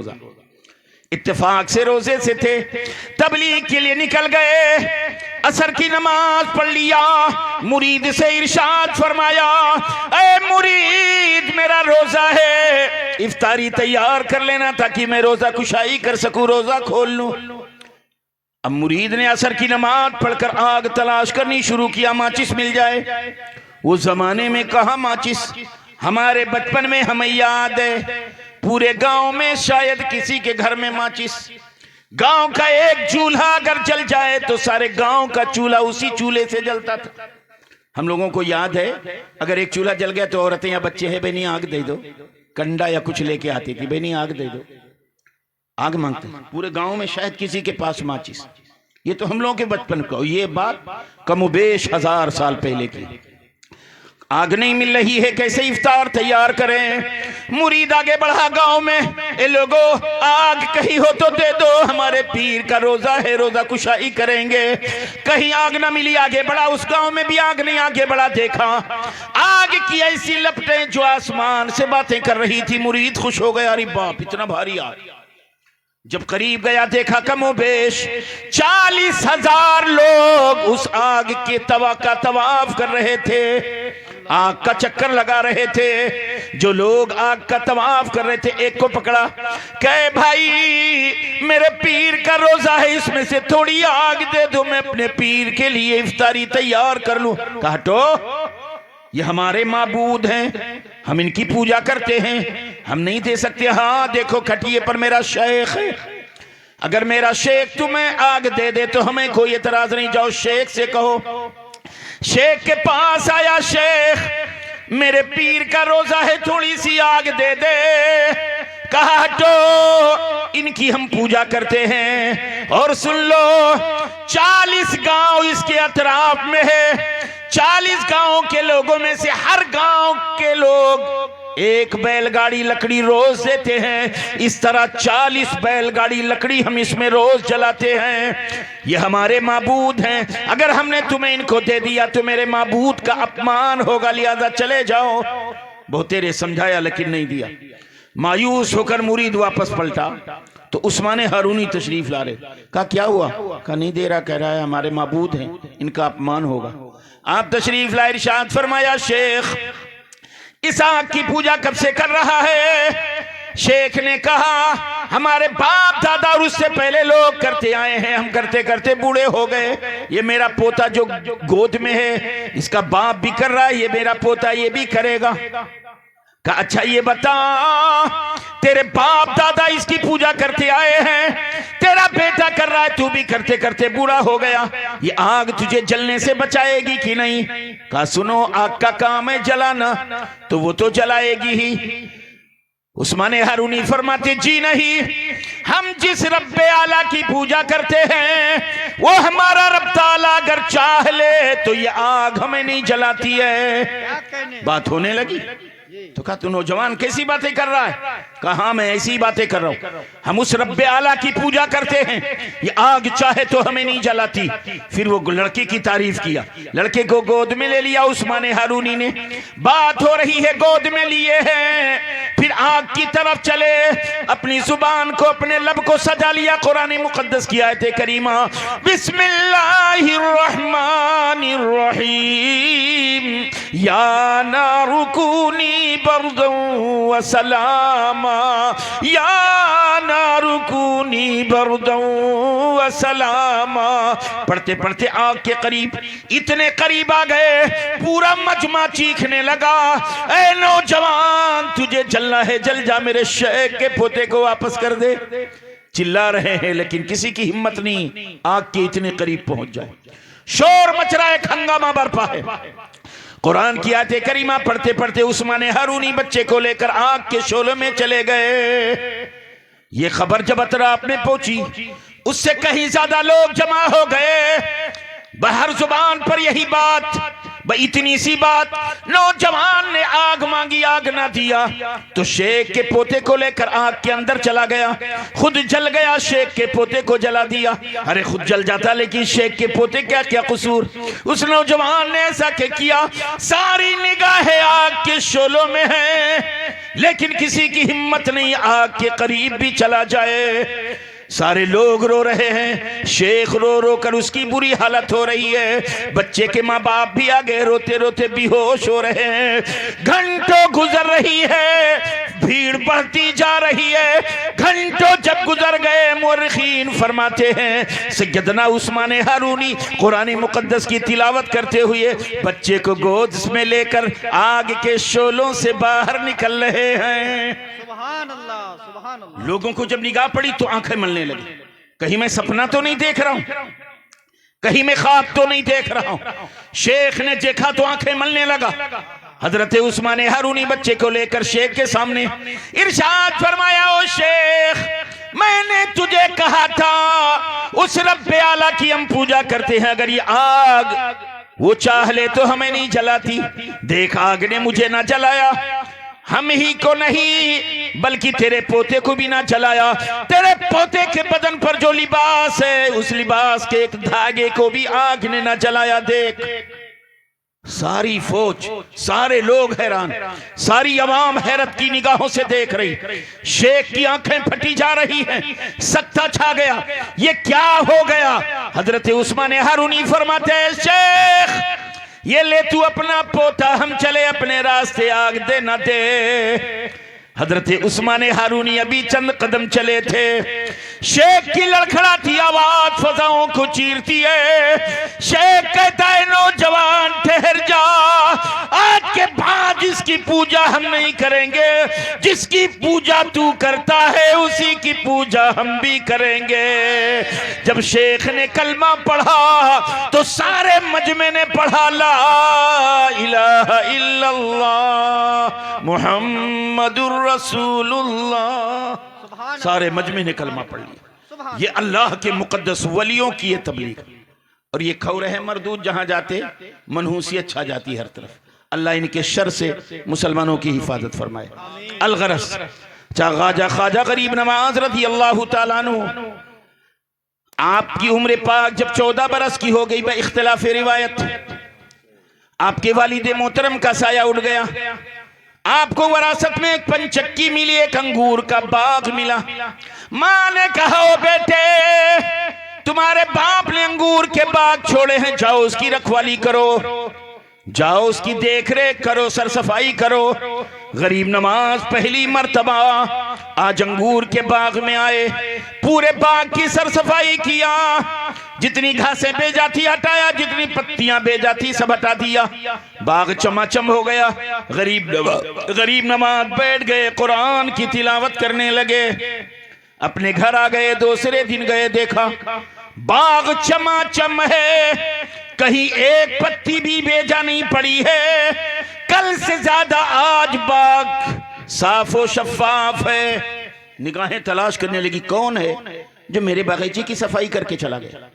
रोजा। इत्तेफाक से रोजे से थे, तबलीग के लिए निकल गए, असर की नमाज पढ़ लिया, मुरीद से इरशाद फरमाया, ऐ मुरीद मेरा रोजा है, इफ्तारी तैयार कर लेना ताकि मैं रोजा कुशाई कर सकूं, रोजा खोल लूं। अब मुरीद ने असर की नमाज पढ़कर आग तलाश करनी शुरू किया, माचिस मिल जाए। वो जमाने में कहा माचिस, हमारे बचपन में हमें याद है पूरे गांव में शायद किसी के घर में माचिस, गांव का एक चूल्हा अगर जल जाए तो सारे गांव का चूल्हा उसी चूल्हे से जलता था। हम लोगों को याद है अगर एक चूल्हा जल गया तो औरतें या बच्चे हैं, बेनी आग दे दो, कंडा या कुछ लेके आती थी, बेनी आग दे दो, आग मांगते। पूरे गांव में शायद किसी के पास माचिस। ये तो हम लोगों के बचपन को, ये बात कमोबेश 1000 साल पहले की। आग नहीं मिल रही है, कैसे इफ्तार तैयार करें। मुरीद आगे बढ़ा गांव में, ए लोगों आग कहीं हो तो दे दो, हमारे पीर का रोजा है, रोजा कुशाई करेंगे। कहीं आग ना मिली, आगे बढ़ा, उस गांव में भी आग नहीं, आगे बढ़ा, देखा आग की ऐसी लपटें जो आसमान से बातें कर रही थी। मुरीद खुश हो गया, अरे बाप इतना भारी आग। जब करीब गया देखा कमोबेश 40,000 लोग उस आग के तवा का तवाफ कर रहे थे, आग का चक्कर लगा रहे थे। जो लोग आग का तवाफ कर रहे थे, एक को पकड़ा, कहे भाई मेरे पीर का रोजा है, इसमें से थोड़ी आग दे दो, मैं अपने पीर के लिए इफ्तारी तैयार कर लूं। कहा तो ये हमारे माबूद हैं, हम इनकी पूजा करते हैं, हम नहीं दे सकते। हाँ देखो खटिए पर मेरा शेख है, अगर मेरा शेख तुम्हें आग दे दे तो हमें कोई एतराज नहीं, जाओ शेख से कहो। शेख के पास आया, शेख मेरे पीर का रोजा है, थोड़ी सी आग दे दे। कहा हटो, इनकी हम पूजा करते हैं। और सुन लो 40 गांव इसके अतराफ में है, 40 गांव के लोगों में से हर गांव के लोग एक बैलगाड़ी लकड़ी रोज देते हैं। इस तरह 40 बैलगाड़ी लकड़ी हम इसमें रोज जलाते हैं। ये हमारे माबूद हैं, अगर हमने तुम्हें इनको दे दिया तो मेरे माबूद का अपमान होगा, लिहाजा चले जाओ। बहुत तेरे समझाया लेकिन नहीं दिया। मायूस होकर मुरीद वापस पलटा तो उस्माने हारूनी तशरीफ ला रहे। कहा क्या हुआ? कहा नहीं दे रहा, कह रहा है हमारे माबूद हैं, इनका अपमान होगा। आप तशरीफ लाए, इरशाद फरमाया शेख इस आग की पूजा कब से कर रहा है? शेख ने कहा हमारे बाप दादा और उससे पहले लोग करते आए हैं, हम करते करते बूढ़े हो गए। ये मेरा पोता जो गोद में है, इसका बाप भी कर रहा है, ये मेरा पोता ये भी करेगा। कहा अच्छा ये बता, तेरे बाप दादा इसकी पूजा करते आए हैं, तेरा बेटा कर रहा है, तू भी करते करते बूढ़ा हो गया, ये आग तुझे जलने से बचाएगी कि नहीं? कहा सुनो आग का काम है जलाना, तो वो तो जलाएगी ही। उस्माने हारूनी फरमाते जी नहीं, हम जिस रब्बे आला की पूजा करते हैं वो हमारा रब ताला अगर चाह ले तो ये आग हमें नहीं जलाती है। बात होने लगी तो कहा तू नौजवान कैसी बातें कर रहा है? कहा मैं ऐसी बातें कर रहा हूं, हम उस रब्बे आला की पूजा करते हैं, ये आग चाहे तो हमें नहीं जलाती। फिर वो लड़के की तारीफ किया, लड़के को गोद में ले लिया उस्माने हारूनी ने। बात हो रही है, गोद में लिए हैं, फिर आग की तरफ चले, अपनी जुबान को अपने लब को सजा लिया। कुरान मुकद्दस की आयत करीमा बिस्मिल्लाहिर्रहमानिर्रहीम या नारु कूनी बर्दन व सलामा या नारु कूनी बर्दन व सलामा। पढ़ते पढ़ते आग के करीब, इतने करीब आ गए पूरा मजमा चीखने लगा, ऐ नौजवान तुझे जलना है जल जा, मेरे शेख के पोते को वापस कर दे। चिल्ला रहे हैं लेकिन किसी की हिम्मत नहीं आग के इतने करीब पहुंच जाए। शोर मच रहा है, हंगामा बरपा है। कुरान की आयत करीमा पढ़ते पढ़ते उस्माने हारूनी बच्चे को लेकर आग के शोले में चले गए। ये खबर जब अतराफ में पहुंची, उससे कहीं ज्यादा लोग जमा हो गए। बाहर जुबान पर यही बात भाई इतनी सी बात, नौजवान ने आग मांगी, आग ना दिया तो शेख के पोते को लेकर आग के अंदर चला गया, खुद जल गया, शेख के पोते को जला दिया। अरे खुद जल जाता लेकिन शेख के पोते क्या क्या कसूर। उस नौजवान ने ऐसा क्या किया, सारी निगाहें आग के शोलों में है लेकिन किसी की हिम्मत नहीं आग के करीब भी चला जाए। सारे लोग रो रहे हैं, शेख रो रो कर उसकी बुरी हालत हो रही है, बच्चे के माँ बाप भी आगे रोते रोते बेहोश हो रहे हैं। घंटों गुजर रही है, भीड़ बढ़ती जा रही है। घंटों जब गुजर गए, मुर्रिखीन फरमाते हैं सैयदना उस्मान हारूनी कुरान मुकद्दस की तिलावत करते हुए बच्चे को गोद में लेकर आग के शोलों से बाहर निकल रहे हैं। सुभान अल्लाह, सुभान अल्लाह। लोगों को जब निगाह पड़ी तो आंखें मलने लगी, कहीं मैं सपना तो नहीं देख रहा हूं, कहीं मैं ख्वाब तो नहीं देख रहा हूं। शेख ने देखा तो आंखें मलने लगा। हजरत उस्मान हारूनी बच्चे को लेकर शेख के सामने इरशाद फरमाया, ओ शेख मैंने तुझे कहा था उस रब्बे आला की हम पूजा करते हैं, अगर ये आग वो चाह ले तो हमें नहीं जलाती। देख आग ने मुझे ना जलाया, हम ही को नहीं बल्कि तेरे पोते को भी ना जलाया। तेरे पोते के बदन पर जो लिबास है उस लिबास के एक धागे को भी आग ने ना जलाया। देख सारी फौज, सारे लोग हैरान, सारी अवाम हैरत की निगाहों से देख रही। शेख की आंखें फटी जा रही हैं, सख्ता छा गया, ये क्या हो गया। हजरत उस्मान हारूनी फरमाते हैं, शेख ये ले तू अपना पोता, हम चले अपने रास्ते, आग दे ना दे। हजरत उस्मान हारूनी अभी चंद कदम चले थे, शेख की लड़खड़ाती आवाज फजाओं को चीरती है। शेख कहता है, नौजवान ठहर जा, आज के बाद जिसकी पूजा हम नहीं करेंगे, जिसकी पूजा तू करता है उसी की पूजा हम भी करेंगे। जब शेख ने कलमा पढ़ा तो सारे मजमे ने पढ़ा, ला इलाहा इल्लल्लाह मुहम्मदुर रसूलुल्लाह। सारे मजमे ने कलमा पढ़ लिया। ये अल्लाह के मुकद्दस वलियों की ये तबलीग, और ये खौर है मरदूद, जहां जाते मनहूसियत छा जाती हर तरफ। अल्लाह इनके शर से मुसलमानों की हिफाजत फरमाए। अलगरस ख्वाजा ख्वाजा गरीब नवाज रज़ी अल्लाह ताला अन्हु, आपकी उम्र पाक जब 14 बरस की हो गई, इख्तिलाफ रिवायत, आपके वालिद मोहतरम का साया उड़ गया। आपको वरासत में एक पंचक्की मिली, एक अंगूर का बाग मिला। माँ ने कहा, ओ बेटे तुम्हारे बाप ने अंगूर के बाग छोड़े हैं, जाओ उसकी रखवाली करो, जाओ उसकी देखरेख करो, सरसफाई करो। गरीब नवाज पहली मर्तबा आज अंगूर के बाग में आए, पूरे बाग की सरसफाई किया, जितनी घासें बेजाती हटाया, जितनी पत्तियां बेजाती सब हटा दिया, बाग चमाचम हो गया। गरीब नवाज बैठ गए, कुरान की तिलावत करने लगे। अपने घर आ गए, दूसरे दिन गए, देखा बाग चमाचम है, कहीं एक पत्ती भी बेजा नहीं पड़ी है। कल से ज्यादा आज बाग साफ और शफाफ है। निगाहें तलाश करने लगी, कौन है जो मेरे बागीचे की सफाई करके चला गया।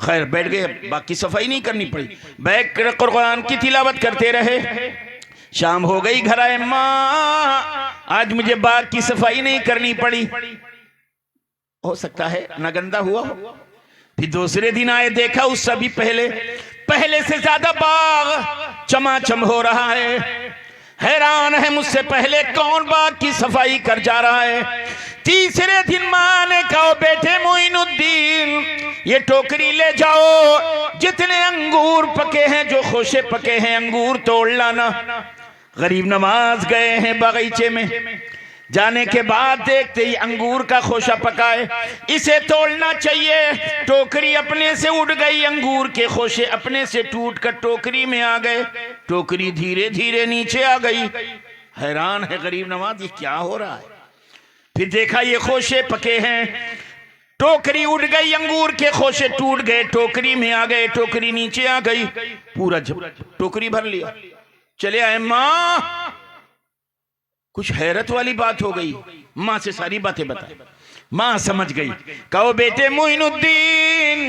खैर बैठ गए, बाकी सफाई नहीं करनी पड़ी, बैठ कर कुरान की तिलावत करते रहे। शाम हो गई, घर आए, माँ आज मुझे बाग की सफाई नहीं करनी पड़ी। हो सकता है ना गंदा हुआ हो। फिर दूसरे दिन आए, देखा उससे भी पहले से ज्यादा बाग चमाचम हो रहा है। हैरान है, मुझसे पहले कौन बाग की सफाई कर जा रहा है। तीसरे दिन माँ ने कहा, बेटे मोइनुद्दीन ये टोकरी ले जाओ, जितने अंगूर पके हैं, जो खोशे पके हैं, अंगूर तोड़ लाना। गरीब नवाज गए हैं बागीचे में, जाने के बाद देखते ही अंगूर का खोशा पका है, इसे तोड़ना चाहिए। टोकरी अपने से उड़ गई, अंगूर के खोशे अपने से टूटकर टोकरी में आ गए, टोकरी धीरे धीरे नीचे आ गई। हैरान है गरीब नवाज, ये क्या हो रहा है। फिर देखा ये खोशे पके हैं, टोकरी उड़ गई, अंगूर के खोशे टूट गए, टोकरी में आ गए, टोकरी नीचे आ गई, पूरा टोकरी भर लिया। चले आए, माँ कुछ हैरत वाली बात हो गई। माँ से सारी बातें बताई, माँ समझ गई। कहो बेटे मोइनुद्दीन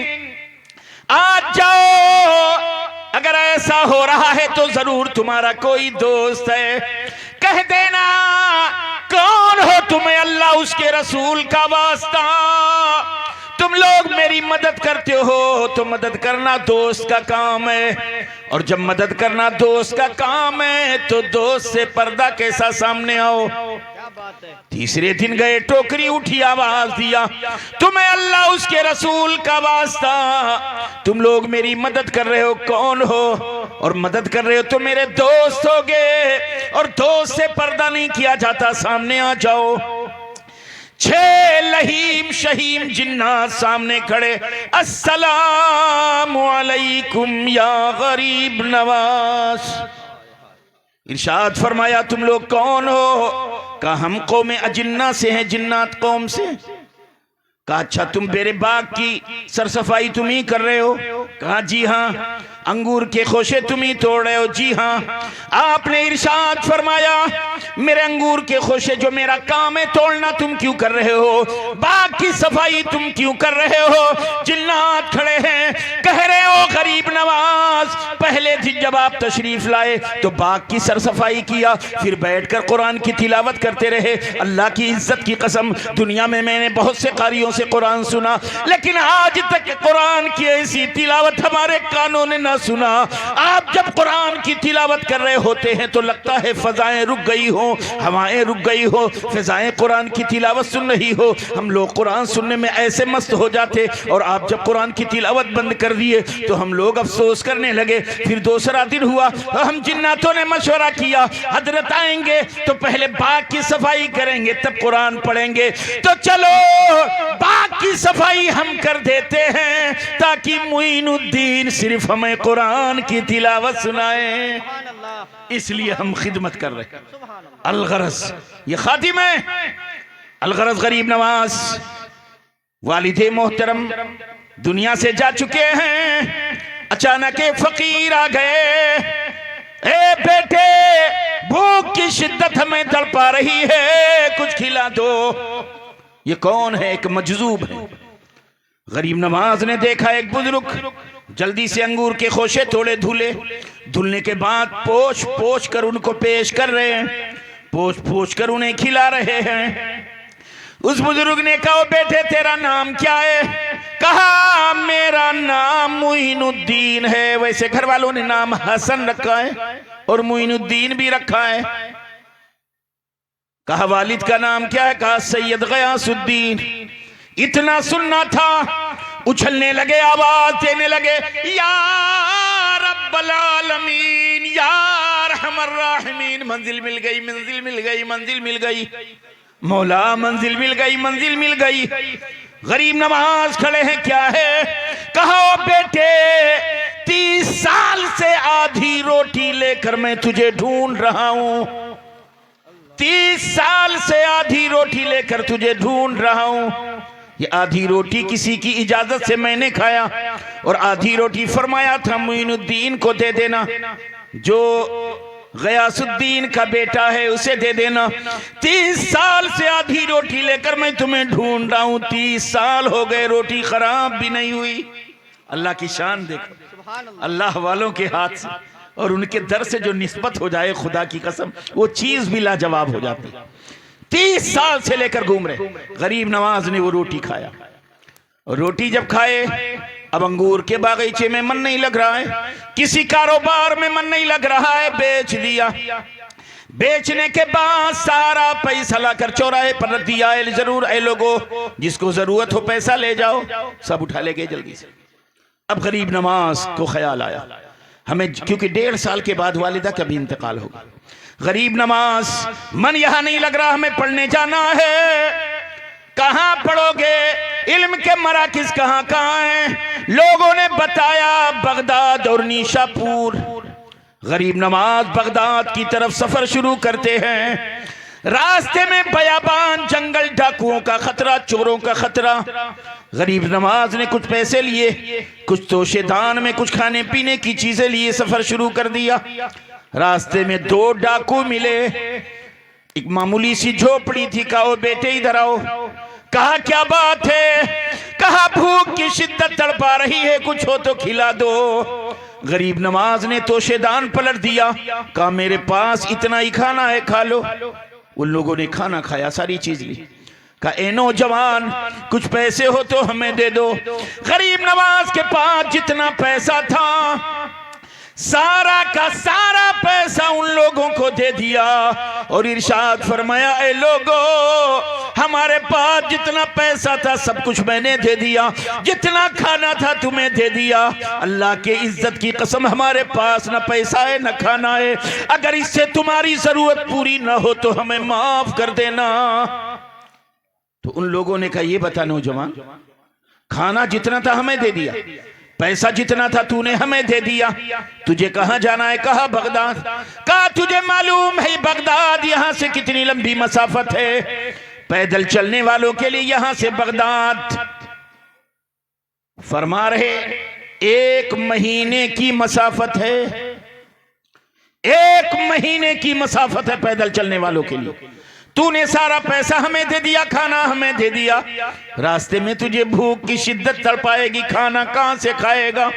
आज जाओ अगर ऐसा हो रहा है तो जरूर तुम्हारा कोई दोस्त है। कह देना कौन हो तुम्हें अल्लाह उसके रसूल का वास्ता। तुम लोग मेरी मदद करते हो तो मदद करना दोस्त का काम है, और जब मदद करना दोस्त का काम है तो दोस्त से पर्दा कैसा सामने आओ। क्या बात है। तीसरे दिन गए, टोकरी उठी, आवाज दिया, तुम्हें अल्लाह उसके रसूल का वास्ता, तुम लोग मेरी मदद कर रहे हो, कौन हो? और मदद कर रहे हो तो मेरे दोस्त होगे, और दोस्त से पर्दा नहीं किया जाता, सामने आ जाओ। 6 लहीम शहीम जिन्नात सामने खड़े, अस्सलामु अलैकुम या गरीब नवाज। इरशाद फरमाया तुम लोग कौन हो? कहा हम कौम अजिन्ना से हैं, जिन्नात कौम से। कहा अच्छा तुम मेरे बाग की सरसफाई तुम ही कर रहे हो? कहा जी हाँ। अंगूर के खोशे तुम ही तोड़ रहे हो? जी हाँ। आपने इरशाद फरमाया मेरे अंगूर के खोशे जो मेरा काम है तोड़ना तुम क्यों कर रहे हो? बाग की सफाई तुम क्यों कर रहे हो? जिन्नात खड़े हैं, कह रहे हो गरीब नवाज, पहले दिन जब आप तशरीफ लाए तो बाग की सरसफाई किया, फिर बैठकर कुरान की तिलावत करते रहे। अल्लाह की इज्जत की कसम, दुनिया में मैंने बहुत से कारियों से कुरान सुना, लेकिन आज तक कुरान की ऐसी तिलावत हमारे कानों ने ना सुना। आप जब कुरान की तिलावत कर रहे होते हैं तो लगता है फजाएं रुक गई हो, हवाएं रुक गई हो, फिजाएं कुरान की तिलावत सुन रही हो। हम लोग कुरान सुनने में ऐसे मस्त हो जाते, और आप जब कुरान की तिलावत बंद कर दिए तो हम लोग अफसोस करने लगे। फिर दूसरा दिन हुआ, हम जिन्नातों ने मशवरा किया, हजरत आएंगे तो पहले बाग की सफाई करेंगे तब कुरान पढ़ेंगे, तो चलो बाग की सफाई हम कर देते हैं ताकि मुइनुद्दीन सिर्फ हमें कुरान की तिलावत सुनाए। सुभान अल्लाह। इसलिए हम खिदमत कर रहे हैं। सुभान अल्लाह। अलगरज ये खातिम है। अलगरज गरीब नवाज वालिदे मोहतरम दुनिया से जा चुके हैं। अचानक एक फकीर आ गए, ए बेटे भूख की शिद्दत हमें तड़पा रही है, कुछ खिला दो। ये कौन है? एक मजजूब है। गरीब नवाज ने देखा एक बुजुर्ग, जल्दी से अंगूर के खोशे थोड़े धुले, धुलने के बाद पोंछ पोंछ कर उनको पेश कर रहे हैं, पोंछ पोंछ कर उन्हें खिला रहे हैं। उस बुजुर्ग ने कहा बेटे तेरा नाम क्या है? कहा मेरा नाम मुइनुद्दीन है। वैसे घर वालों ने नाम हसन रखा है और मुइनुद्दीन भी रखा है। कहा वालिद का नाम क्या है? कहा सैयद गयासुद्दीन। इतना सुनना था, उछलने लगे, आवाज देने लगे, या रब्बल आलमीन, या रहमर राहिमीन। मंजिल मिल गई, मंजिल मिल गई, मंजिल मिल गई, मौला मंजिल मिल गई, मंजिल मिल गई। गरीब नवाज खड़े हैं, क्या है? कहो बेटे 30 साल से आधी रोटी लेकर मैं तुझे ढूंढ रहा हूं, 30 साल से आधी रोटी लेकर तुझे ढूंढ रहा हूं। ये आधी रोटी किसी की इजाजत से मैंने खाया, और आधी रोटी फरमाया था मुइनुद्दीन को दे देना, जो गयासुद्दीन का बेटा है उसे दे देना। 30 साल से आधी रोटी लेकर मैं तुम्हें ढूंढ रहा हूं, 30 साल हो गए, रोटी खराब भी नहीं हुई। अल्लाह की शान देखो, सुभान अल्लाह। अल्लाह वालों के हाथ से और उनके दर से जो निस्बत हो जाए, खुदा की कसम वो चीज भी लाजवाब हो जाती। 30 साल से लेकर घूम रहे। गरीब नवाज ने वो रोटी खाया, और रोटी जब खाए, अब अंगूर के बागीचे में मन नहीं लग रहा है, किसी कारोबार में मन नहीं लग रहा है, बेच दिया। बेचने के बाद सारा पैसा लाकर चौराहे पर रख दिया। जरूर ऐ लोगों, जिसको जरूरत हो पैसा ले जाओ। सब उठा ले गए जल्दी से। अब गरीब नवाज को ख्याल आया हमें, क्योंकि 1.5 साल के बाद वालिदा का भी इंतकाल होगा। गरीब नवाज, मन यहां नहीं लग रहा, हमें पढ़ने जाना है। कहां पढ़ोगे? इल्म के मराकिज कहां कहां हैं? लोगों ने बताया बगदाद और नीशापुर। गरीब नवाज बगदाद की तरफ सफर शुरू करते हैं। रास्ते में बयाबान, जंगल, डाकुओं का खतरा, चोरों का खतरा। गरीब नवाज ने कुछ पैसे लिए, कुछ तोशेदान में कुछ खाने पीने की चीजें लिए, सफर शुरू कर दिया। रास्ते में 2 डाकू मिले, एक मामूली सी झोपड़ी थी। कहा बेटे इधर आओ। कहा क्या बात है? कहा भूख की शिद्दत तड़पा रही है, कुछ हो तो खिला दो। गरीब नवाज ने तोशेदान पलट दिया, कहा मेरे पास इतना ही खाना है, खा लो। उन लोगों ने खाना खाया, सारी चीज ली। कहा ए नौजवान, कुछ पैसे हो तो हमें दे दो। गरीब नवाज के पास जितना पैसा था सारा का सारा पैसा उन लोगों को दे दिया और इरशाद फरमाया, ए लोगों, हमारे पास जितना पैसा था सब कुछ मैंने दे दिया, जितना खाना था तुम्हें दे दिया। अल्लाह के इज्जत की कसम, हमारे पास न पैसा है न खाना है, अगर इससे तुम्हारी जरूरत पूरी ना हो तो हमें माफ कर देना। तो उन लोगों ने कहा, ये बता नौजवान, खाना जितना था हमें दे दिया, पैसा जितना था तूने हमें दे दिया, तुझे कहां जाना है? कहा बगदाद। कहा तुझे मालूम है बगदाद यहां से कितनी लंबी मसाफत है? पैदल चलने वालों के लिए यहां से बगदाद फरमा रहे 1 महीने की मसाफत है। 1 महीने की मसाफत है पैदल चलने वालों के लिए। तूने सारा पैसा हमें दे दिया, खाना हमें दे दिया, रास्ते में तुझे भूख की शिद्दत तड़पाएगी, खाना कहां से खाएगा?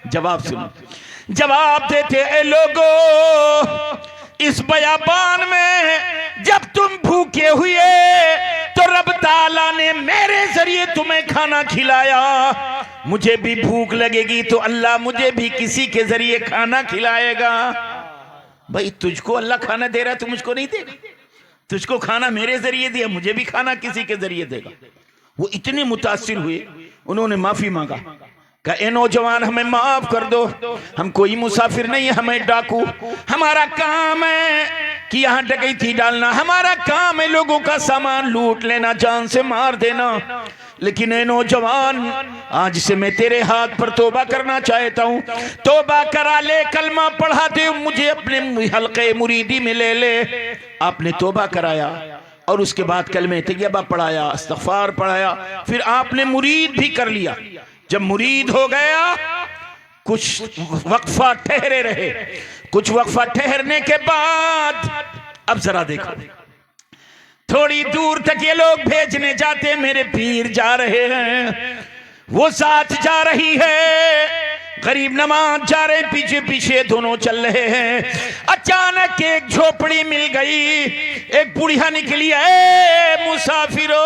जवाब सुनो, जवाब देते, ए लोगों, इस बयाबान में जब तुम भूखे हुए तो रब ताला ने मेरे जरिए तुम्हें खाना खिलाया, मुझे भी भूख लगेगी तो अल्लाह मुझे भी किसी के जरिए खाना खिलाएगा। भाई तुझको अल्लाह खाना दे रहा है, तू मुझको नहीं देगा? तुझको खाना मेरे जरिए दिया, मुझे भी खाना किसी के जरिए देगा। वो इतने मुतासिर हुए, उन्होंने माफी मांगा। कहा ए नौजवान, हमें माफ कर दो, हम कोई मुसाफिर नहीं, हमें डाकू, हमारा काम है कि यहाँ डकैती डालना, हमारा काम है लोगों का सामान लूट लेना, जान से मार देना। लेकिन ए नौजवान, आज से मैं तेरे हाथ पर तौबा करना चाहता हूँ, तौबा करा ले, कलमा पढ़ा दे, मुझे अपने हल्के मुरीदी में ले ले। आपने तौबा कराया और उसके बाद कलमे तैयबा पढ़ाया, इस्तग़फ़ार पढ़ाया, फिर आपने मुरीद भी कर लिया। जब मुरीद हो गया, कुछ वक्फा ठहरे रहे, कुछ वक्फा ठहरने के बाद अब जरा देखो, थोड़ी दूर तक ये लोग भेजने जाते, मेरे पीर जा रहे हैं, वो साथ जा रही है, गरीब नवाज जा रहे, पीछे पीछे दोनों चल रहे हैं। अचानक एक झोपड़ी मिल गई, एक बुढ़िया निकली, ए मुसाफिरो,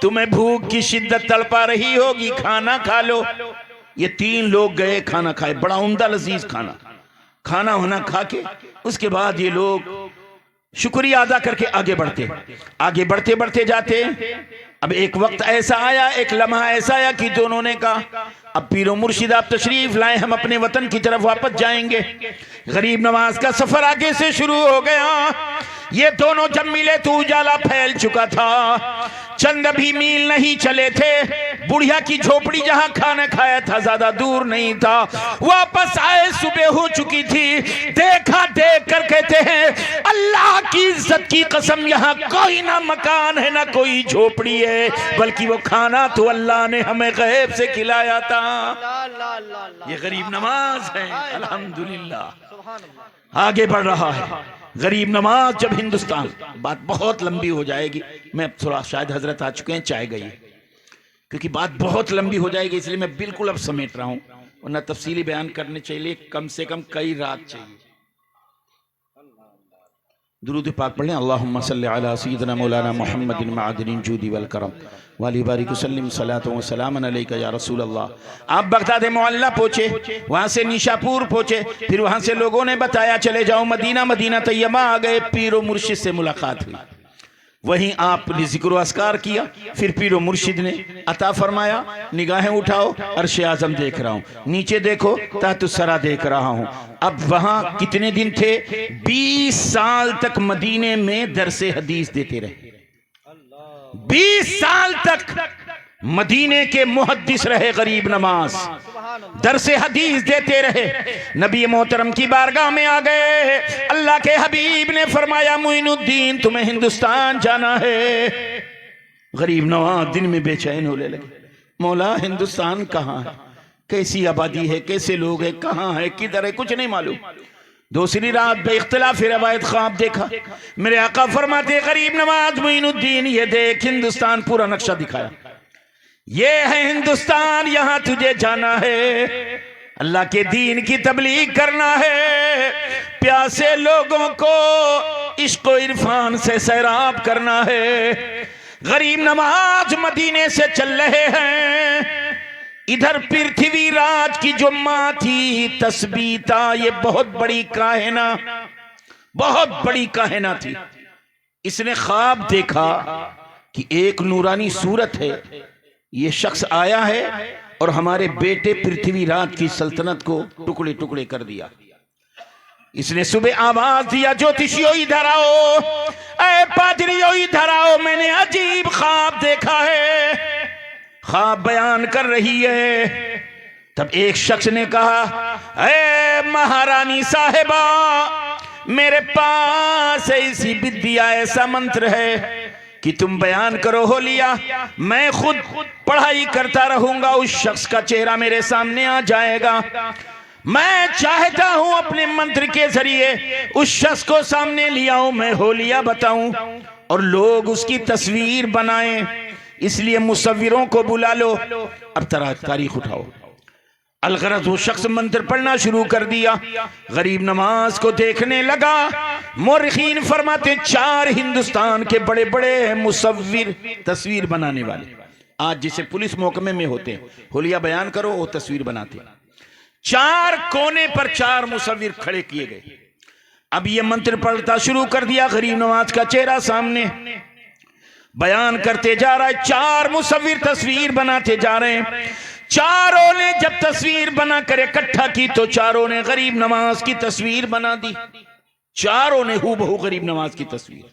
तुम्हें भूख की शिद्दत तड़पा रही होगी, खाना खा लो। ये 3 लोग गए, खाना खाए, बड़ा उम्दा लजीज खाना, खाना होना खा के उसके बाद ये लोग शुक्रिया अदा करके आगे बढ़ते बढ़ते जाते। अब एक वक्त ऐसा आया, एक लम्हा ऐसा आया कि दोनों ने कहा, अब पीरो मुर्शिद आप तशरीफ लाए, हम अपने वतन की तरफ वापस जाएंगे। गरीब नवाज का सफर आगे से शुरू हो गया। ये दोनों जब मिले तो उजाला फैल चुका था, चंद भी मील नहीं चले थे, बुढ़िया की झोपड़ी जहां खाना खाया था ज्यादा दूर नहीं था। वापस आए, सुबह हो चुकी थी, देखा, देख कर कहते हैं, अल्लाह की इज्जत की कसम, यहाँ कोई ना मकान है ना कोई झोपड़ी है, बल्कि वो खाना तो अल्लाह ने हमें गैब से खिलाया था। ये गरीब नवाज है, अल्हम्दुलिल्लाह आगे बढ़ रहा है। गरीब नवाज जब हिंदुस्तान, बात बहुत लंबी हो जाएगी, मैं थोड़ा, शायद हजरत आ चुके हैं, चाय गई, क्योंकि बात बहुत लंबी हो जाएगी, इसलिए मैं बिल्कुल अब समेट रहा हूं, वरना तफसीली बयान करने चाहिए कम से कम कई रात चाहिए। दुरूद पाक पढ़ें, अल्लाहुम्मा सल्लि अला सय्यिदिना मौलाना मुहम्मदिन मअदिनिन जूदी वल करम वाली बारिक वसल्लिम सलातो व सलामन अलैका या रसूल अल्लाह। आप बगदाद मोहल्ला पहुंचे, वहां से निशापुर पहुंचे, फिर वहां से लोगों ने बताया चले जाओ मदीना, मदीना तैयबा आ गए, पीरो मुर्शिद से मुलाकात हुई, वहीं आपने जिक्र अस्कार किया, फिर पीरो मुर्शिद ने अता फरमाया, निगाहें उठाओ, अर्श आजम देख रहा हूं, नीचे देखो, तातुस्सरा देख रहा हूं। अब वहां कितने दिन थे? 20 साल तक मदीने में दरसे हदीस देते रहे, 20 साल तक मदीने के मुहद्दिस रहे गरीब नवाज, दरसे हदीस देते रहे। नबी मोहतरम की बारगाह में आ गए, अल्लाह के हबीब ने फरमाया, मुइनुद्दीन तुम्हें हिंदुस्तान जाना है। गरीब नवाज दिन में बेचैन होने लगे, मौला हिंदुस्तान कहाँ है, कैसी आबादी है, कैसे लोग हैं, कहाँ है, किधर है, कुछ नहीं मालूम। दूसरी रात बेइख्तिलाफ रवायत ख्वाब देखा, मेरे आका फरमाते, गरीब नवाज मुइनुद्दीन ये देख, हिंदुस्तान पूरा नक्शा दिखाया, ये है हिंदुस्तान, यहां तुझे जाना है। अल्लाह के दीन की तबलीग करना है, प्यासे लोगों को इश्क व इरफान से सैराब करना है। गरीब नवाज मदीने से चल रहे हैं, इधर पृथ्वीराज की जो माँ थी तस्बीता, ये बहुत बड़ी काहिना, बहुत बड़ी काहिना थी। इसने ख्वाब देखा कि एक नूरानी सूरत है, ये शख्स आया है और हमारे बेटे पृथ्वीराज की सल्तनत को टुकड़े टुकड़े कर दिया। इसने सुबह आवाज दिया, ज्योतिषियों इधर आओ, ऐ पादरियों इधर आओ, मैंने अजीब ख्वाब देखा है। ख्वाब बयान कर रही है। तब एक शख्स ने कहा, ऐ महारानी साहिबा, मेरे पास ऐसी विद्या, ऐसा मंत्र है कि तुम बयान करो हो लिया, मैं खुद पढ़ाई करता रहूंगा, उस शख्स का चेहरा मेरे सामने आ जाएगा। मैं चाहता हूं अपने मंत्र के जरिए उस शख्स को सामने लिया हूं, मैं होलिया बताऊं और लोग उसकी तस्वीर बनाएं, इसलिए मुसव्विरों को बुला लो। अब तारीख उठाओ। अलगरज वो शख्स मंत्र पढ़ना शुरू कर दिया, गरीब नवाज को देखने लगा। मोर्रिखीन फरमाते 4 हिंदुस्तान के बड़े बड़े मुसव्विर, तस्वीर बनाने वाले, आज जिसे पुलिस महकमे में होते हैं, होलिया बयान करो वो तस्वीर बनाते हैं, 4 कोने पर 4 मुसव्विर खड़े किए गए। अब ये मंत्र पढ़ता शुरू कर दिया, गरीब नवाज का चेहरा सामने, बयान करते जा रहा है। 4 मुसव्विर तस्वीर बनाते जा रहे हैं। चारों ने जब तस्वीर बना कर इकट्ठा की तो चारों ने गरीब नवाज की तस्वीर बना दी। चारों ने हूबहू गरीब नवाज की तस्वीर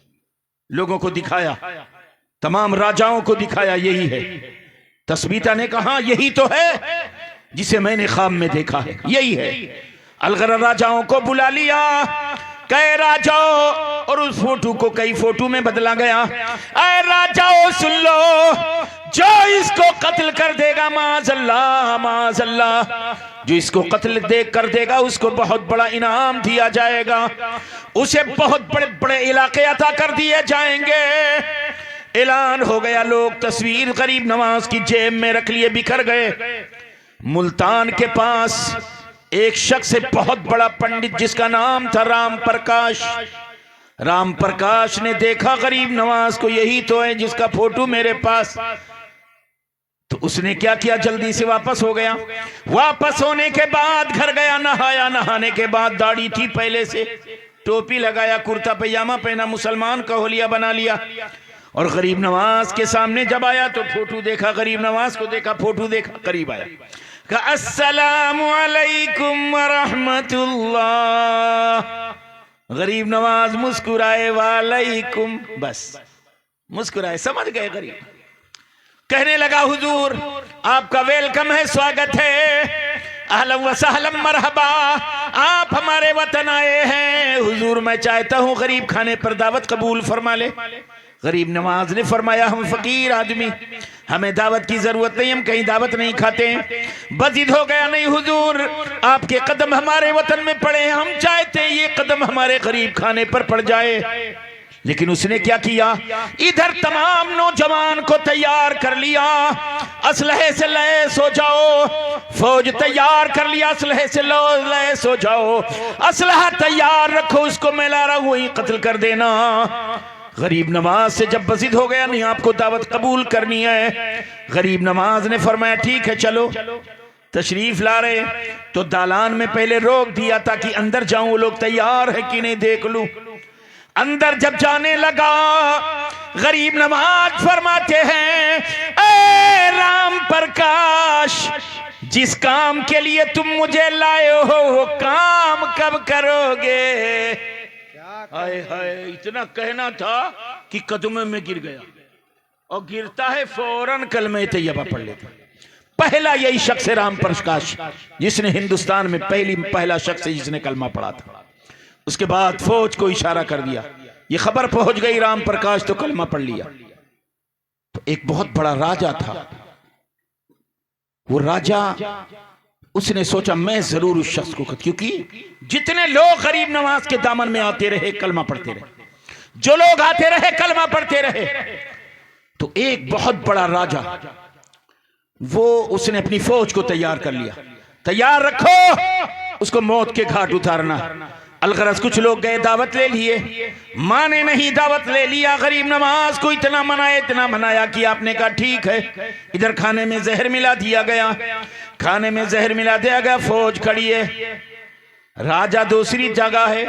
लोगों को दिखाया, तमाम राजाओं को दिखाया, यही है। तस्बीता ने कहा, यही तो है जिसे मैंने ख्वाब में देखा है, यही है। अलगर राजाओं को बुला लिया, कई राजाओं, और उस फोटो को कई फोटो में बदला गया। ऐ राजाओं सुन लो, जो इसको कत्ल कर देगा, माज़अल्लाह माज़अल्लाह, जो इसको कत्ल देख कर देगा उसको बहुत बड़ा इनाम दिया जाएगा, उसे बहुत बड़े बड़े इलाके अता कर दिए जाएंगे। ऐलान हो गया, लोग तस्वीर गरीब नवाज की जेब में रख लिए बिखर गए। मुल्तान के पास एक शख्स है, बहुत बड़ा पंडित, जिसका नाम था राम प्रकाश। राम प्रकाश ने देखा गरीब नवाज को, यही तो है जिसका फोटो मेरे पास। तो उसने क्या किया, जल्दी से वापस हो गया। वापस होने के बाद घर गया, नहाया, नहाने के बाद दाढ़ी थी पहले से, टोपी लगाया, कुर्ता पैजामा पहना, मुसलमान का होलिया बना लिया। और गरीब नवाज के सामने जब आया तो फोटो देखा, गरीब नवाज को देखा, फोटो देखा, करीब आया, कहा अस्सलामु अलैकुम व रहमतुल्लाह। गरीब नवाज मुस्कुराए, वालेकुम, बस मुस्कुराए, समझ गए गरीब। कहने लगा, हुजूर आपका वेलकम है, स्वागत है, अहलन व सहलन मरहबा, आप हमारे वतन आए हैं, हुजूर मैं चाहता हूं गरीब खाने पर दावत कबूल फरमा ले। गरीब नवाज ने फरमाया, हम फकीर आदमी, हमें दावत की जरूरत नहीं, हम कहीं दावत नहीं खाते हैं। बजिद हो गया, नहीं हुजूर आपके कदम हमारे वतन में पड़े हैं, हम चाहते हैं ये कदम हमारे गरीब खाने पर पड़ जाए। लेकिन उसने क्या किया, इधर तमाम नौजवान को तैयार कर लिया, असलहे से लैस हो जाओ, फौज तैयार कर लिया, असलहे से लैस हो जाओ, असलहा तैयार रखो, उसको मैं ला रहा हूं, वही कत्ल कर देना। गरीब नवाज से जब बजिद हो गया, नहीं आपको दावत कबूल करनी है, गरीब नवाज ने फरमाया ठीक है चलो। तशरीफ ला रहे तो दालान में पहले रोक दिया ताकि अंदर जाऊं, वो लोग तैयार है कि नहीं देख लूं। अंदर जब जाने लगा, गरीब नवाज फरमाते हैं, ऐ राम प्रकाश, जिस काम के लिए तुम मुझे लाए हो वो काम कब करोगे? हाय हाय, इतना कहना था कि कदमों में गिर गया, और गिरता है फौरन कलमे तैयबा पढ़ लेता। पहला यही शख्स है राम प्रकाश, जिसने हिंदुस्तान में पहला शख्स है जिसने कलमा पढ़ा था। उसके बाद फौज को इशारा कर दिया, ये खबर पहुंच गई राम प्रकाश तो कलमा पढ़ लिया। तो एक बहुत बड़ा राजा था, वो राजा, उसने सोचा मैं जरूर उस शख्स को, क्योंकि जितने लोग गरीब नवाज के दामन में आते रहे कलमा पढ़ते रहे, जो लोग आते रहे कलमा पढ़ते रहे, तो एक बहुत बड़ा राजा, वो उसने अपनी फौज को तैयार कर लिया। तैयार रखो, उसको मौत के घाट उतारना। अलगरज कुछ लोग गए, दावत ले लिए, माँ ने नहीं दावत ले लिया। गरीब नवाज को इतना मनाया कि आपने कहा ठीक है। इधर खाने में जहर मिला दिया गया, खाने में जहर मिला दिया गया। फौज खड़ी है, राजा दूसरी जगह है,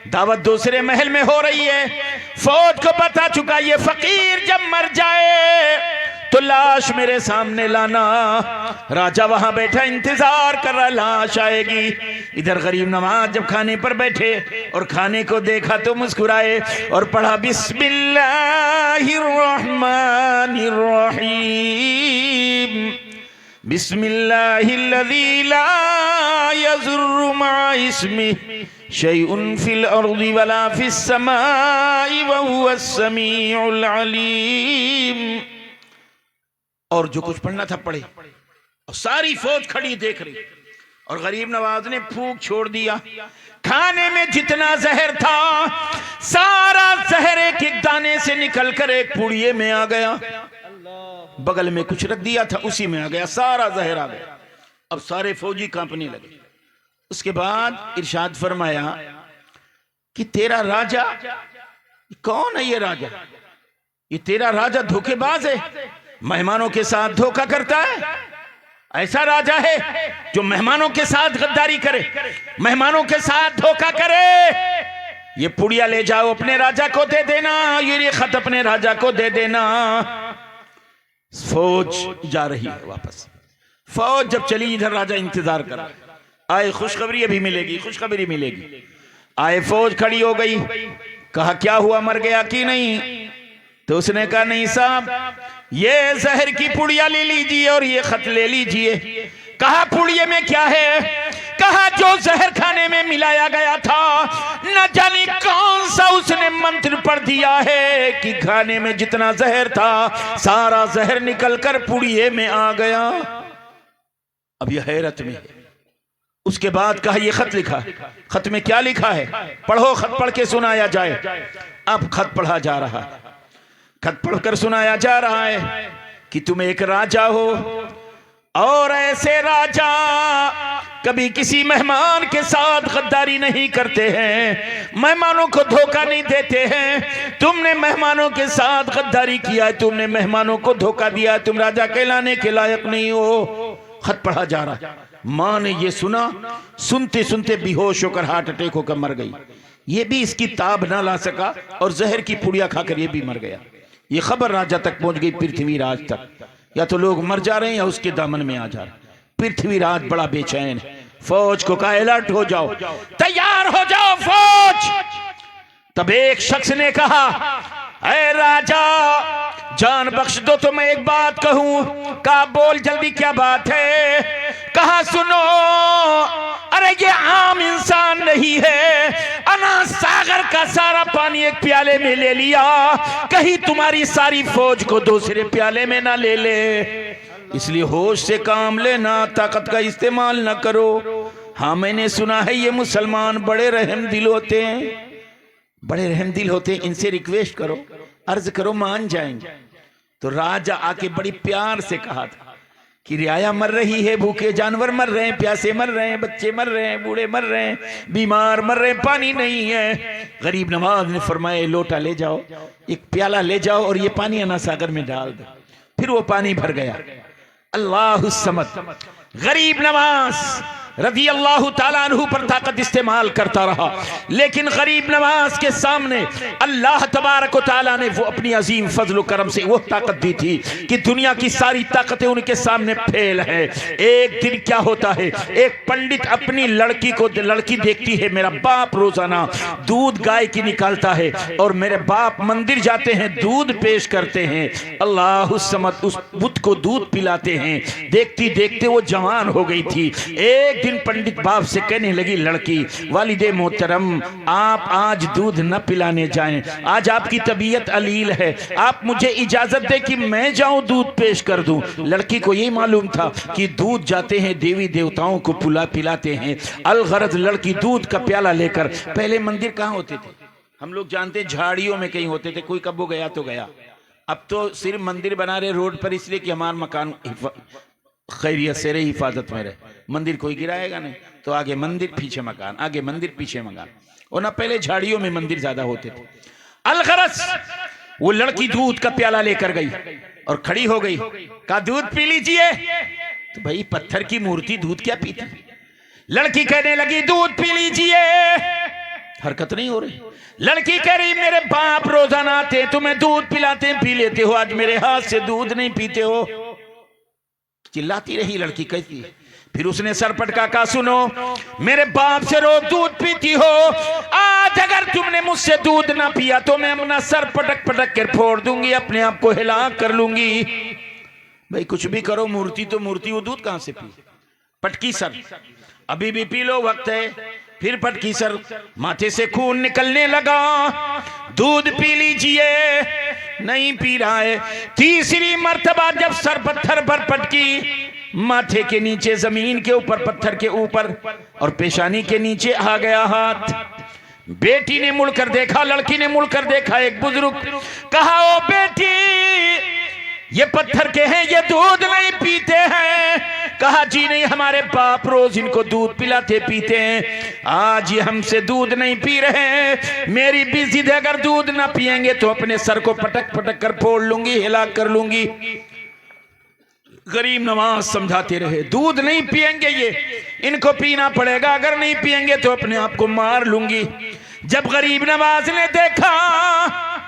दावत दूसरे महल में हो रही है। फौज को बता चुका ये फकीर जब मर जाए तो लाश मेरे सामने लाना। राजा वहां बैठा इंतजार कर रहा, लाश आएगी। इधर गरीब नवाज जब खाने पर बैठे और खाने को देखा तो मुस्कुराए और पढ़ा बिस्मिल्लाहिर्रहमानिर्रहीम, बिस्मिल्लाहिल्लज़ी ला यज़ुर्रु मअ इस्मिहि शैउन फिल अर्दि वला फिस समाई व हुवस समीउल अलीम। और जो कुछ पढ़ना था पढ़े, और सारी फौज खड़ी देख रही। और गरीब नवाज ने फूंक छोड़ दिया। खाने में जितना जहर था सारा जहर एक एक दाने से निकलकर एक पुड़िए में आ गया। बगल में कुछ रख दिया था उसी में आ गया, सारा जहर आ गया। अब सारे फौजी कांपने लगे। उसके बाद इरशाद फरमाया कि तेरा राजा कौन है? ये राजा, ये तेरा राजा धोखेबाज है, मेहमानों के साथ धोखा करता है। ऐसा राजा है जो मेहमानों के साथ गद्दारी करे, मेहमानों के साथ धोखा करे। ये पुड़िया ले जाओ, अपने राजा को दे देना, ये खत अपने राजा को दे देना। फौज जा रही है वापस। फौज जब चली, इधर राजा इंतजार कर रहा है, आए खुशखबरी अभी मिलेगी, खुशखबरी मिलेगी। आए फौज खड़ी हो गई, कहा क्या हुआ, मर गया कि नहीं? तो उसने कहा नहीं साहब, ये जहर की पुड़िया ले लीजिए और ये खत ले लीजिए। कहा पुड़िये में क्या है? कहा जो जहर खाने में मिलाया गया था, न जाने कौन सा उसने मंत्र पढ़ दिया है कि खाने में जितना जहर था सारा जहर निकलकर पुड़िये में आ गया। अब यह हैरत में है। उसके बाद कहा ये खत लिखा, खत में क्या लिखा है? पढ़ो, खत पढ़ के सुनाया जाए। अब खत पढ़ा जा रहा है, खत पढ़कर सुनाया जा रहा है कि तुम एक राजा हो और ऐसे राजा कभी किसी मेहमान के साथ गद्दारी नहीं करते हैं, मेहमानों को धोखा नहीं देते हैं। तुमने मेहमानों के साथ गद्दारी किया है, तुमने मेहमानों को धोखा दिया, तुम राजा कहलाने के लायक नहीं हो। खत पढ़ा जा रहा। मां ने ये सुना, सुनते सुनते बेहोश होकर हार्ट अटैक होकर मर गई। ये भी इसकी ताब ना ला सका और जहर की पुड़िया खाकर ये भी मर गया। ये खबर राजा तक पहुंच गई, पृथ्वीराज तक। या तो लोग मर जा रहे हैं या उसके दामन में आ जा रहे हैं। पृथ्वीराज बड़ा बेचैन है। फौज को कहा अलर्ट हो जाओ, तैयार हो जाओ फौज। तब एक शख्स ने कहा ऐ राजा जान बख्श दो तो मैं एक बात कहूं। कहा बोल जल्दी, क्या बात है? कहा सुनो, अरे ये आम इंसान नहीं है, अनाज सागर का सारा पानी एक प्याले में ले लिया, कहीं तुम्हारी सारी फौज को दूसरे प्याले में ना ले ले। इसलिए होश से काम लेना, ताकत का इस्तेमाल ना करो। हाँ मैंने सुना है ये मुसलमान बड़े रहम दिल होते हैं, बड़े रहम दिल होते हैं, इनसे रिक्वेस्ट करो, अर्ज करो, मान जाएंगे। तो राजा आके बड़ी प्यार से कहा था कि रियाया मर रही है, भूखे जानवर मर रहे हैं, प्यासे मर रहे हैं, बच्चे मर रहे हैं, बूढ़े मर रहे हैं, बीमार मर रहे हैं, पानी नहीं है। गरीब नवाज ने फरमाया लोटा ले जाओ, एक प्याला ले जाओ और ये पानी अना सागर में डाल दो। फिर वो पानी भर गया। अल्लाहु समद। गरीब नवाज रज़ी अल्लाह ताला अन्हु पर ताकत इस्तेमाल करता रहा, लेकिन गरीब नवाज के सामने अल्लाह तबारक व तआला ने वो अपनी अजीम फजल व करम से वो ताकत दी थी कि दुनिया की सारी ताकतें उनके सामने फेल है। एक दिन क्या होता है, एक पंडित अपनी लड़की को, लड़की देखती है मेरा बाप रोजाना दूध गाय की निकालता है और मेरे बाप मंदिर जाते हैं, दूध पेश करते हैं, अल्लाह समद, उस बुत को दूध पिलाते हैं। देखती देखते वो जवान हो गई थी। एक दिन पंडित बाप से कहने लगी लड़की, वालिदे मोहतरम आप आज दूध न पिलाने जाएं, आज आपकी तबीयत अलील है, आप मुझे इजाजत दे कि मैं जाऊं दूध पेश कर दूं। लड़की को यही मालूम था कि दूध जाते हैं देवी देवताओं को पिलाते हैं। अलगरज लड़की दूध का प्याला लेकर, पहले मंदिर कहाँ होते थे हम लोग जानते हैं, झाड़ियों में कहीं होते थे, कोई कब्बो गया तो गया। अब तो सिर्फ मंदिर बना रहे रोड पर, इसलिए कि हमारा मकान खैरियत से रही, हिफाजत में रहे। मंदिर कोई गिराएगा नहीं, तो आगे मंदिर पीछे मकान, आगे मंदिर पीछे मकान। और ना पहले झाड़ियों में मंदिर ज्यादा होते थे। अलगरस वो लड़की दूध का प्याला लेकर गई और खड़ी हो गई, कहा दूध पी लीजिए। तो भाई पत्थर की मूर्ति दूध क्या पीती? लड़की कहने लगी दूध पी लीजिए, हरकत नहीं हो रही। लड़की कह रही मेरे बाप रोजाना आते तुम्हें दूध पिलाते हैं, पी लेते हो, आज मेरे हाथ से दूध नहीं पीते हो। चिल्लाती रही लड़की कहती। फिर उसने सर पटका, कहा सुनो, मेरे बाप से रोज दूध पीती हो, आज अगर तुमने मुझसे दूध ना पिया तो मैं अपना सर पटक पटक कर फोड़ दूंगी, अपने आप को हिलाक कर लूंगी। भाई कुछ भी करो, मूर्ति तो मूर्ति, वो दूध कहां से पी? पटकी सर, अभी भी पी लो, वक्त है। फिर पटकी सर, माथे से खून निकलने लगा, दूध पी लीजिए, नहीं पी रहा है। तीसरी मर्तबा जब सर पत्थर पर पटकी, माथे के नीचे, जमीन के ऊपर, पत्थर के ऊपर, और पेशानी के नीचे आ गया हाथ। बेटी ने मुड़कर देखा, लड़की ने मुड़कर देखा, एक बुजुर्ग कहा ओ बेटी ये पत्थर के हैं, ये दूध नहीं पीते हैं। कहा जी नहीं, हमारे बाप रोज इनको दूध पिलाते पीते हैं, आज ये हमसे दूध नहीं पी रहे हैं। मेरी भी जिद है, अगर दूध ना पिएंगे तो अपने सर को पटक पटक कर फोड़ लूंगी, हिला कर लूंगी। गरीब नवाज समझाते रहे, दूध नहीं पिएंगे ये, इनको पीना पड़ेगा, अगर नहीं पिएंगे तो अपने आप को मार लूंगी। जब गरीब नवाज ने देखा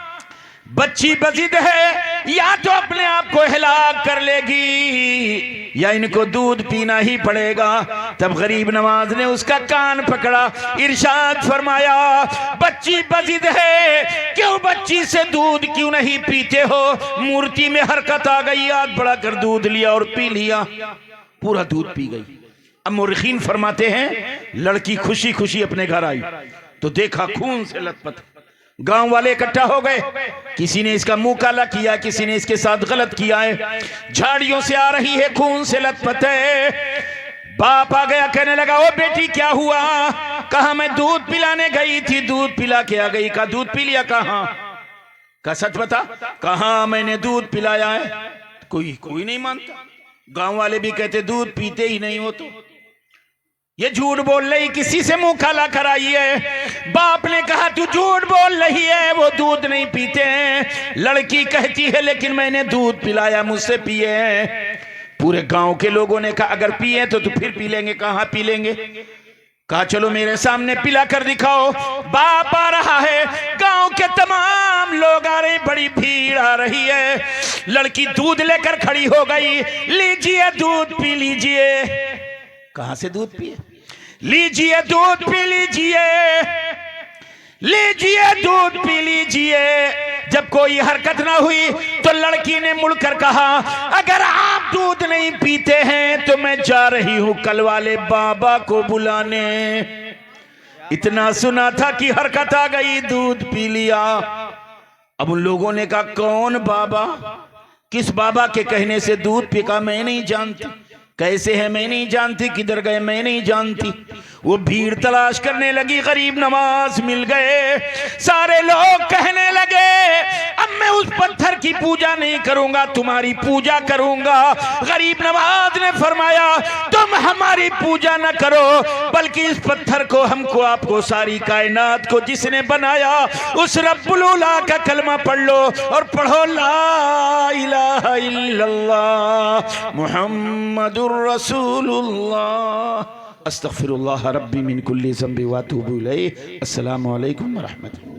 बच्ची बजिद है, या तो अपने आप को हिलाक कर लेगी या इनको दूध पीना ही पड़ेगा, तब गरीब नवाज ने उसका कान पकड़ा, इरशाद फरमाया बच्ची बजिद है, क्यों बच्ची से दूध क्यों नहीं पीते हो? मूर्ति में हरकत आ गई, हाथ बढ़ाकर दूध लिया और पी लिया, पूरा दूध पी गई। अब मुर्खीन फरमाते हैं लड़की खुशी खुशी अपने घर आई तो देखा खून से लथपथ। गांव वाले इकट्ठा हो गए, किसी ने इसका मुंह काला किया, किसी ने इसके साथ गलत किया है, झाड़ियों से आ रही है, खून से लथपथ है। बाप आ गया, कहने लगा ओ बेटी क्या हुआ? कहा मैं दूध पिलाने गई थी, दूध पिला के आ गई। कहा दूध पी लिया? कहा का सच बता? कहा मैंने दूध पिलाया है। कोई नहीं मानता, गांव वाले भी कहते दूध पीते ही नहीं हो, तो ये झूठ बोल रही, किसी से मुंह काला कराई है। बाप ने कहा तू झूठ बोल रही है, वो दूध नहीं पीते हैं। लड़की कहती है लेकिन मैंने दूध पिलाया, मुझसे पिए हैं। पूरे गांव के लोगों ने कहा अगर पिए तो फिर पी लेंगे। कहाँ पी लेंगे? कहा चलो मेरे सामने पिला कर दिखाओ। बाप आ रहा है, गांव के तमाम लोग आ रहे, बड़ी भीड़ आ रही है। लड़की दूध लेकर खड़ी हो गई, लीजिए दूध पी लीजिए। कहां से दूध पिए? लीजिए दूध पी लीजिए, लीजिए दूध पी लीजिए। जब कोई हरकत ना हुई तो लड़की ने मुड़कर कहा अगर आप दूध नहीं पीते हैं तो मैं जा रही हूं कल वाले बाबा को बुलाने। इतना सुना था कि हरकत आ गई, दूध पी लिया। अब उन लोगों ने कहा कौन बाबा? किस बाबा के कहने से दूध पी? का मैं नहीं जानती। कैसे है मैं नहीं जानती, किधर गए मैं नहीं जानती। वो भीड़ तलाश करने लगी, गरीब नवाज मिल गए। सारे लोग कहने लगे अब मैं उस पत्थर की पूजा नहीं करूंगा, तुम्हारी पूजा करूंगा। गरीब नवाज ने फरमाया तुम हमारी पूजा न करो, बल्कि इस पत्थर को, हमको, आपको, सारी कायनात को जिसने बनाया उस रब्बुल उला का कलमा पढ़ लो और पढ़ो ला इलाहा इल्लल्लाह मुहम्मदुर रसूलुल्लाह अस्तगफिरुल्लाह रब्बी मिन कुल्ली ज़ंबि व अतूबु इलैहि। अस्सलामु अलैकुम व रहमतुल्लाह।